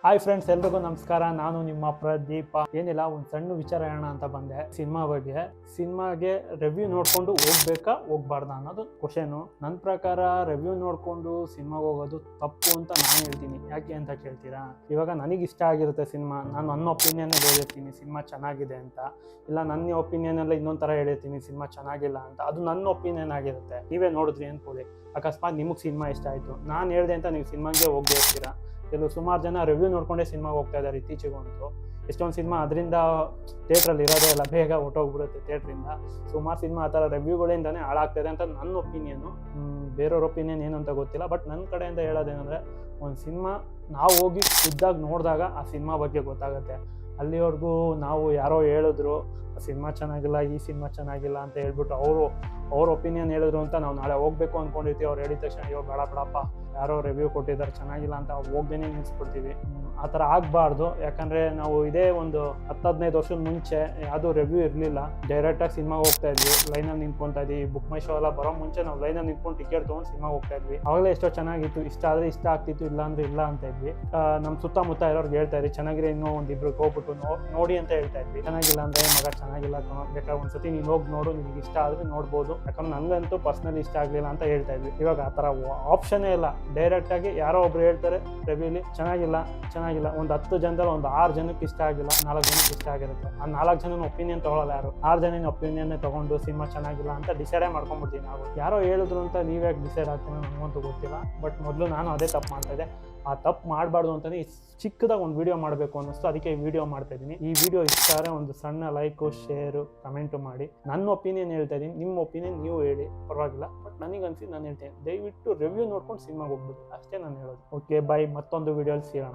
Hi friends, ಎಲ್ರಿಗೂ ನಮಸ್ಕಾರ. ನಾನು ನಿಮ್ಮ ಪ್ರದೀಪ. ಏನಿಲ್ಲ, ಒಂದು ಸಣ್ಣ ವಿಚಾರ ಹೇಳೋಣ ಅಂತ ಬಂದೆ. ಸಿನಿಮಾಗೆ ರಿವ್ಯೂ ನೋಡ್ಕೊಂಡು ಹೋಗ್ಬೇಕಾ ಹೋಗ್ಬಾರ್ದಾ ಅನ್ನೋದು ಕ್ವಶನು. ನನ್ನ ಪ್ರಕಾರ ರಿವ್ಯೂ ನೋಡ್ಕೊಂಡು ಸಿನಿಮಾಗೆ ಹೋಗೋದು ತಪ್ಪು ಅಂತ ನಾನು ಹೇಳ್ತೀನಿ. ಯಾಕೆ ಅಂತ ಕೇಳ್ತೀರಾ? ಇವಾಗ ನನಗೆ ಇಷ್ಟ ಆಗಿರುತ್ತೆ ಸಿನಿಮಾ, ನಾನು ನನ್ನ ಒಪಿನಿಯನ್ ಹೇಳಿರ್ತೀನಿ ಸಿನಿಮಾ ಚೆನ್ನಾಗಿದೆ ಅಂತ. ಇಲ್ಲ ನನ್ನ ಒಪಿನಿಯನ್ ಎಲ್ಲ ಇನ್ನೊಂದು ಥರ ಹೇಳಿರ್ತೀನಿ ಸಿನಿಮಾ ಚೆನ್ನಾಗಿಲ್ಲ ಅಂತ. ಅದು ನನ್ನ ಒಪಿನಿಯನ್ ಆಗಿರುತ್ತೆ. ನೀವೇ ನೋಡಿದ್ರಿ ಅಂದ್ಕೊಳ್ಳಿ, ಅಕಸ್ಮಾತ್ ನಿಮಗೆ ಸಿನಿಮಾ ಇಷ್ಟ ಆಯಿತು, ನಾನು ಹೇಳಿದೆ ಅಂತ ನೀವು ಸಿನಿಮಾಗೆ ಹೋಗದೇ ಇರ್ತೀರಾ. ಕೆಲವು ಸುಮಾರು ಜನ ರಿವ್ಯೂ ನೋಡ್ಕೊಂಡೇ ಸಿನಿಮಾಗೆ ಹೋಗ್ತಾ ಇದ್ದಾರೆ ಇತ್ತೀಚೆಗಂತೂ. ಎಷ್ಟೊಂದು ಸಿನಿಮಾ ಅದರಿಂದ ಥಿಯೇಟ್ರಲ್ಲಿ ಇರೋದೇ ಇಲ್ಲ, ಬೇಗ ಹೊಟ್ಟೋಗ್ಬಿಡುತ್ತೆ ಥಿಯೇಟ್ರಿಂದ. ಸುಮಾರು ಸಿನಿಮಾ ಆ ಥರ ರಿವ್ಯೂಗಳಿಂದನೇ ಹಾಳಾಗ್ತಾಯಿದೆ ಅಂತ ನನ್ನ ಒಪಿನಿಯನು. ಬೇರೆಯವ್ರ ಒಪಿನಿಯನ್ ಏನು ಅಂತ ಗೊತ್ತಿಲ್ಲ. ಬಟ್ ನನ್ನ ಕಡೆಯಿಂದ ಹೇಳೋದೇನೆಂದರೆ, ಒಂದು ಸಿನಿಮಾ ನಾವು ಹೋಗಿ ಖುದ್ದಾಗಿ ನೋಡಿದಾಗ ಆ ಸಿನಿಮಾ ಬಗ್ಗೆ ಗೊತ್ತಾಗುತ್ತೆ. ಅಲ್ಲಿವರೆಗೂ ನಾವು ಯಾರೋ ಹೇಳಿದ್ರು ಸಿನಿಮಾ ಚೆನ್ನಾಗಿಲ್ಲ, ಈ ಸಿನಿಮಾ ಚೆನ್ನಾಗಿಲ್ಲ ಅಂತ ಹೇಳ್ಬಿಟ್ಟು ಅವ್ರ ಒಪಿನಿಯನ್ ಹೇಳಿದ್ರು ಅಂತ ನಾವು ನಾಳೆ ಹೋಗ್ಬೇಕು ಅಂದ್ಕೊಂಡಿರ್ತೀವಿ. ಅವ್ರು ಹೇಳಿದ ತಕ್ಷಣ ಅಯ್ಯೋ ಬೇಡ ಬೇಡಪ್ಪ, ಯಾರೋ ರಿವ್ಯೂ ಕೊಟ್ಟಿದ್ದಾರೆ ಚೆನ್ನಾಗಿಲ್ಲ ಅಂತ ಹೋಗ್ದೇನೆ ನಿಲ್ಲಿಸ್ಬಿಡ್ತೀವಿ. ಆ ಥರ ಆಗಬಾರ್ದು. ಯಾಕಂದರೆ ನಾವು ಇದೇ ಒಂದು 10-15 ವರ್ಷದ ಮುಂಚೆ ಯಾವುದೂ ರಿವ್ಯೂ ಇರಲಿಲ್ಲ. ಡೈರೆಕ್ಟಾಗಿ ಸಿನಿಮಾಗೆ ಹೋಗ್ತಾ ಇದ್ವಿ, ಲೈನಲ್ಲಿ ನಿಂತ್ಕೊತಾ ಇದ್ವಿ. ಬುಕ್ ಮೈ ಶೋ ಎಲ್ಲ ಬರೋ ಮುಂಚೆ ನಾವು ಲೈನಲ್ಲಿ ನಿಂತ್ಕೊಂಡು ಟಿಕೆಟ್ ತೊಗೊಂಡು ಸಿನಿಮಾಗೆ ಹೋಗ್ತಾ ಇದ್ವಿ. ಆವಾಗಲೇ ಎಷ್ಟೋ ಚೆನ್ನಾಗಿತ್ತು, ಇಷ್ಟ ಆದರೆ ಇಷ್ಟ ಆಗ್ತಿತ್ತು, ಇಲ್ಲ ಅಂದರೆ ಇಲ್ಲ ಅಂತ ಇದ್ವಿ. ನಮ್ಮ ಸುತ್ತಮುತ್ತ ಇರೋರ್ಗೆ ಹೇಳ್ತಾ ಇದ್ವಿ ಚೆನ್ನಾಗಿರೋ ಇನ್ನೂ ಒಂದಿಬ್ರು ಹೋಗ್ಬಿಟ್ಟು ನೋಡಿ ಅಂತ ಹೇಳ್ತಾ ಇದ್ವಿ. ಚೆನ್ನಾಗಿಲ್ಲ ಅಂದರೆ ಮಗ ಚೆನ್ನಾಗಿಲ್ಲ ಬೇಕಾದ್ರೆ ಒಂದ್ಸತಿ ನೀನು ಹೋಗಿ ನೋಡು, ನಿಮ್ಗೆ ಇಷ್ಟ ಆದರೆ ನೋಡ್ಬೋದು. ಯಾಕಂದ್ರೆ ನನಗಂತೂ ಪರ್ಸ್ನಲಿ ಇಷ್ಟ ಆಗಲಿಲ್ಲ ಅಂತ ಹೇಳ್ತಾ ಇದ್ವಿ. ಇವಾಗ ಆ ಥರ ಆಪ್ಷನ್ನೇ ಇಲ್ಲ. ಡೈರೆಕ್ಟಾಗಿ ಯಾರೋ ಒಬ್ರು ಹೇಳ್ತಾರೆ ರಿವ್ಯೂಲಿ ಚೆನ್ನಾಗಿಲ್ಲ, ಒಂದು 10 ಜನದಲ್ಲಿ ಒಂದು 6 ಜನಕ್ಕೆ ಇಷ್ಟ ಆಗಿಲ್ಲ, 4 ಜನಕ್ಕೆ ಇಷ್ಟ ಆಗಿರುತ್ತೆ. ಆ 4 ಜನನ ಒಪಿನಿಯನ್ ತೊಗೊಳ್ಳಲ್ಲ ಯಾರು. 6 ಜನ ಒಪಿನಿಯನ್ನೇ ತೊಗೊಂಡು ಸಿನಿಮಾ ಚೆನ್ನಾಗಿಲ್ಲ ಅಂತ ಡಿಸೈಡೇ ಮಾಡ್ಕೊಂಡ್ಬಿಡ್ತೀವಿ ನಾವು. ಯಾರೋ ಹೇಳಿದ್ರು ಅಂತ ನೀವ್ಯಾಕೆ ಡಿಸೈಡ್ ಆಗ್ತೀನಿ ನನಗಂತೂ ಗೊತ್ತಿಲ್ಲ. ಬಟ್ ಮೊದಲು ನಾನು ಅದೇ ತಪ್ಪು ಮಾಡ್ತಾಯಿದ್ದೆ. ಆ ತಪ್ಪು ಮಾಡಬಾರ್ದು ಅಂತಲೇ ಚಿಕ್ಕದಾಗಿ ಒಂದು ವಿಡಿಯೋ ಮಾಡಬೇಕು ಅನ್ನಿಸ್ತು, ಅದಕ್ಕೆ ಈ ವಿಡಿಯೋ ಮಾಡ್ತಾಯಿದ್ದೀನಿ. ಈ ವಿಡಿಯೋ ಇಷ್ಟ ಆದರೆ ಒಂದು ಸಣ್ಣ ಲೈಕು, ಶೇರು, ಕಮೆಂಟು ಮಾಡಿ. ನನ್ನ ಒಪಿನಿಯನ್ ಹೇಳ್ತಾ ಇದ್ದೀನಿ, ನಿಮ್ಮ ಒಪಿನಿಯನ್ ನೀವು ಹೇಳಿ, ಪರವಾಗಿಲ್ಲ. ಬಟ್ ನನಗೆ ಅನಿಸಿ ನಾನು ಹೇಳ್ತೇನೆ, ದಯವಿಟ್ಟು ರಿವ್ಯೂ ನೋಡ್ಕೊಂಡು ಸಿನಿಮಾಗೆ ಹೋಗ್ಬಿಟ್ಟು ಅಷ್ಟೇ ನಾನು ಹೇಳೋದು. Okay, by. ಮತ್ತೊಂದು ವಿಡಿಯೋಲಿ ಸಿಗೋಣ.